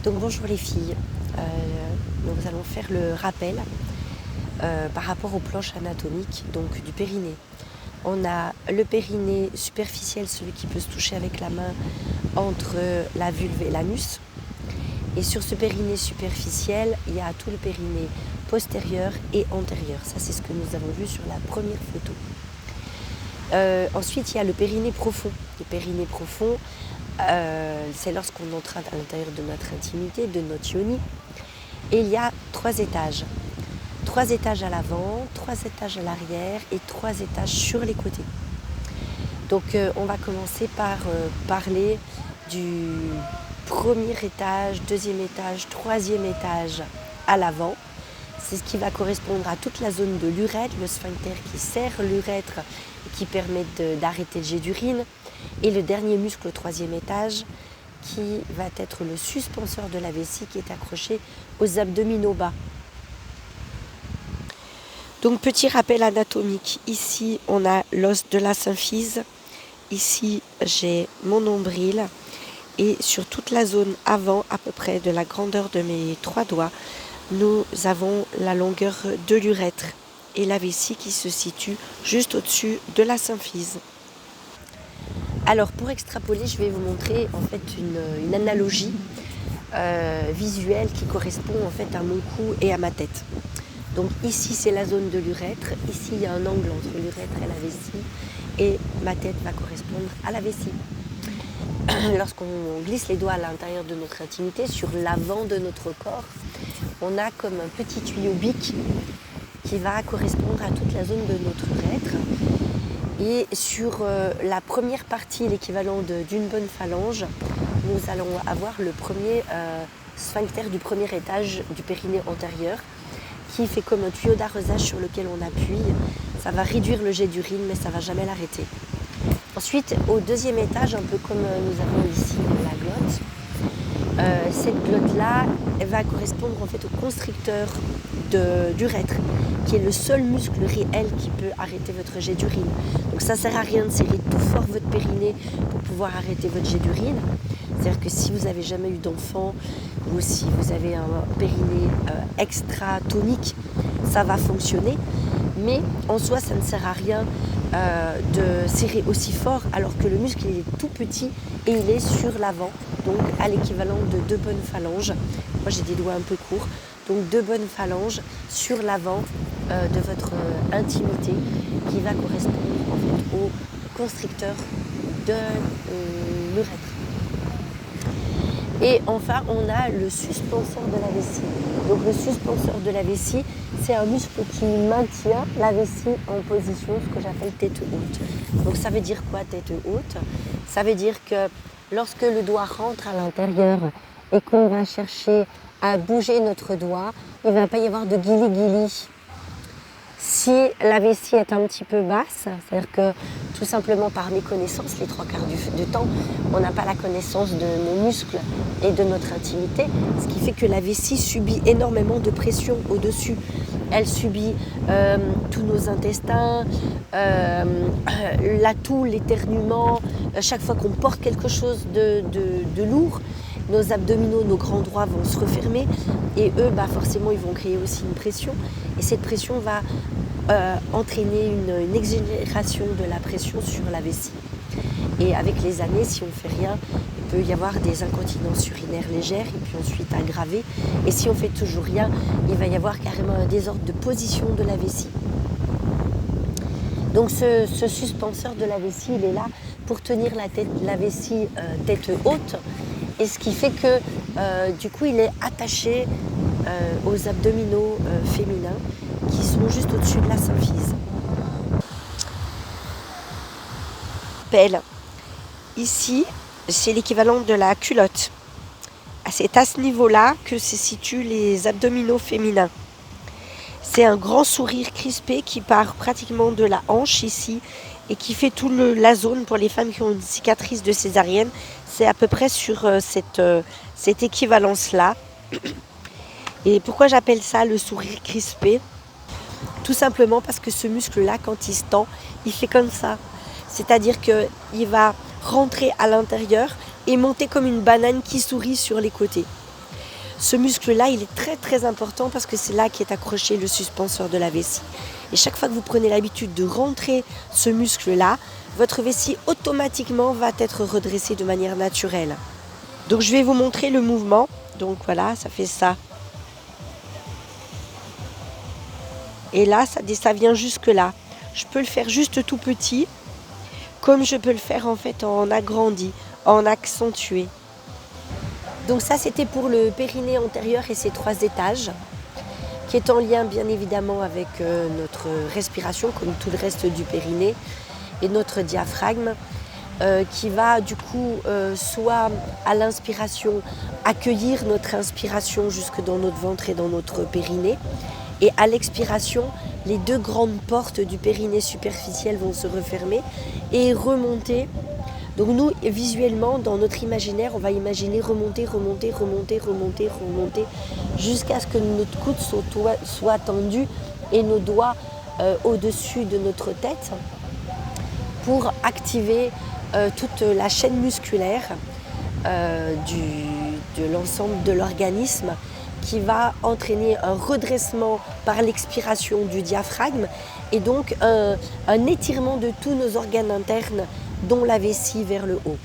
Donc bonjour les filles, nous allons faire le rappel par rapport aux planches anatomiques donc du périnée. On a le périnée superficiel, celui qui peut se toucher avec la main entre la vulve et l'anus. Et sur ce périnée superficiel, il y a tout le périnée postérieur et antérieur. Ça c'est ce que nous avons vu sur la première photo. Ensuite, il y a le périnée profond. Le périnée profond, c'est lorsqu'on entre à l'intérieur de notre intimité, de notre yoni. Et il y a 3 étages. 3 étages à l'avant, 3 étages à l'arrière et 3 étages sur les côtés. Donc on va commencer par parler du premier étage, deuxième étage, troisième étage à l'avant. C'est ce qui va correspondre à toute la zone de l'urètre, le sphincter qui serre l'urètre et qui permet d'arrêter le jet d'urine. Et le dernier muscle au troisième étage qui va être le suspenseur de la vessie qui est accroché aux abdominaux bas. Donc petit rappel anatomique, ici on a l'os de la symphyse, ici j'ai mon nombril et sur toute la zone avant à peu près de la grandeur de mes 3 doigts, nous avons la longueur de l'urètre et la vessie qui se situe juste au-dessus de la symphyse. Alors pour extrapoler, je vais vous montrer en fait une analogie visuelle qui correspond en fait à mon cou et à ma tête. Donc ici c'est la zone de l'urètre, ici il y a un angle entre l'urètre et la vessie et ma tête va correspondre à la vessie. Lorsqu'on glisse les doigts à l'intérieur de notre intimité, sur l'avant de notre corps, on a comme un petit tuyau bic qui va correspondre à toute la zone de notre urètre. Et sur la première partie, l'équivalent d'une bonne phalange, nous allons avoir le premier sphincter du premier étage du périnée antérieur qui fait comme un tuyau d'arrosage sur lequel on appuie. Ça va réduire le jet d'urine mais ça ne va jamais l'arrêter. Ensuite, au deuxième étage, un peu comme nous avons ici la glotte, cette glotte-là va correspondre en fait au constricteur d'urètre, qui est le seul muscle réel qui peut arrêter votre jet d'urine. Donc ça ne sert à rien de serrer tout fort votre périnée pour pouvoir arrêter votre jet d'urine. C'est-à-dire que si vous n'avez jamais eu d'enfant ou si vous avez un périnée extra tonique, ça va fonctionner. Mais en soi, ça ne sert à rien de serrer aussi fort alors que le muscle il est tout petit et il est sur l'avant, donc à l'équivalent de 2 bonnes phalanges. Moi j'ai des doigts un peu courts, donc 2 bonnes phalanges sur l'avant de votre intimité qui va correspondre en fait au constricteur de l'urètre. Et enfin, on a le suspenseur de la vessie. Donc le suspenseur de la vessie, c'est un muscle qui maintient la vessie en position, ce que j'appelle tête haute. Donc ça veut dire quoi tête haute? Ça veut dire que lorsque le doigt rentre à l'intérieur et qu'on va chercher à bouger notre doigt, il ne va pas y avoir de guili-guili. Si la vessie est un petit peu basse, c'est-à-dire que tout simplement par méconnaissance, les 3/4 du temps, on n'a pas la connaissance de nos muscles et de notre intimité, ce qui fait que la vessie subit énormément de pression au-dessus. Elle subit tous nos intestins, la toux, l'éternuement, chaque fois qu'on porte quelque chose de lourd, nos abdominaux, nos grands droits vont se refermer et eux, forcément, ils vont créer aussi une pression. Et cette pression va entraîner une exagération de la pression sur la vessie. Et avec les années, si on ne fait rien, il peut y avoir des incontinences urinaires légères et puis ensuite aggravées. Et si on fait toujours rien, il va y avoir carrément un désordre de position de la vessie. Donc ce suspenseur de la vessie, il est là pour tenir la vessie tête haute. Et ce qui fait que du coup, il est attaché aux abdominaux féminins qui sont juste au-dessus de la symphyse. Pelle. Ici, c'est l'équivalent de la culotte. C'est à ce niveau-là que se situent les abdominaux féminins. C'est un grand sourire crispé qui part pratiquement de la hanche ici et qui fait toute la zone pour les femmes qui ont une cicatrice de césarienne. C'est à peu près sur cette équivalence-là. Et pourquoi j'appelle ça le sourire crispé? Tout simplement parce que ce muscle-là, quand il se tend, il fait comme ça. C'est-à-dire qu'il va rentrer à l'intérieur et monter comme une banane qui sourit sur les côtés. Ce muscle-là, il est très très important parce que c'est là qu'est accroché le suspenseur de la vessie. Et chaque fois que vous prenez l'habitude de rentrer ce muscle-là, votre vessie automatiquement va être redressée de manière naturelle. Donc je vais vous montrer le mouvement. Donc voilà, ça fait ça. Et là, ça vient jusque là. Je peux le faire juste tout petit, comme je peux le faire en fait en agrandi, en accentué. Donc ça, c'était pour le périnée antérieur et ses 3 étages, qui est en lien bien évidemment avec notre respiration, comme tout le reste du périnée, et notre diaphragme, qui va du coup soit à l'inspiration accueillir notre inspiration jusque dans notre ventre et dans notre périnée, et à l'expiration, les 2 grandes portes du périnée superficiel vont se refermer et remonter. Donc nous, visuellement, dans notre imaginaire, on va imaginer remonter, remonter, remonter, remonter, remonter, jusqu'à ce que notre coude soit tendu et nos doigts au-dessus de notre tête pour activer toute la chaîne musculaire de l'ensemble de l'organisme, qui va entraîner un redressement par l'expiration du diaphragme et donc un étirement de tous nos organes internes, dont la vessie vers le haut.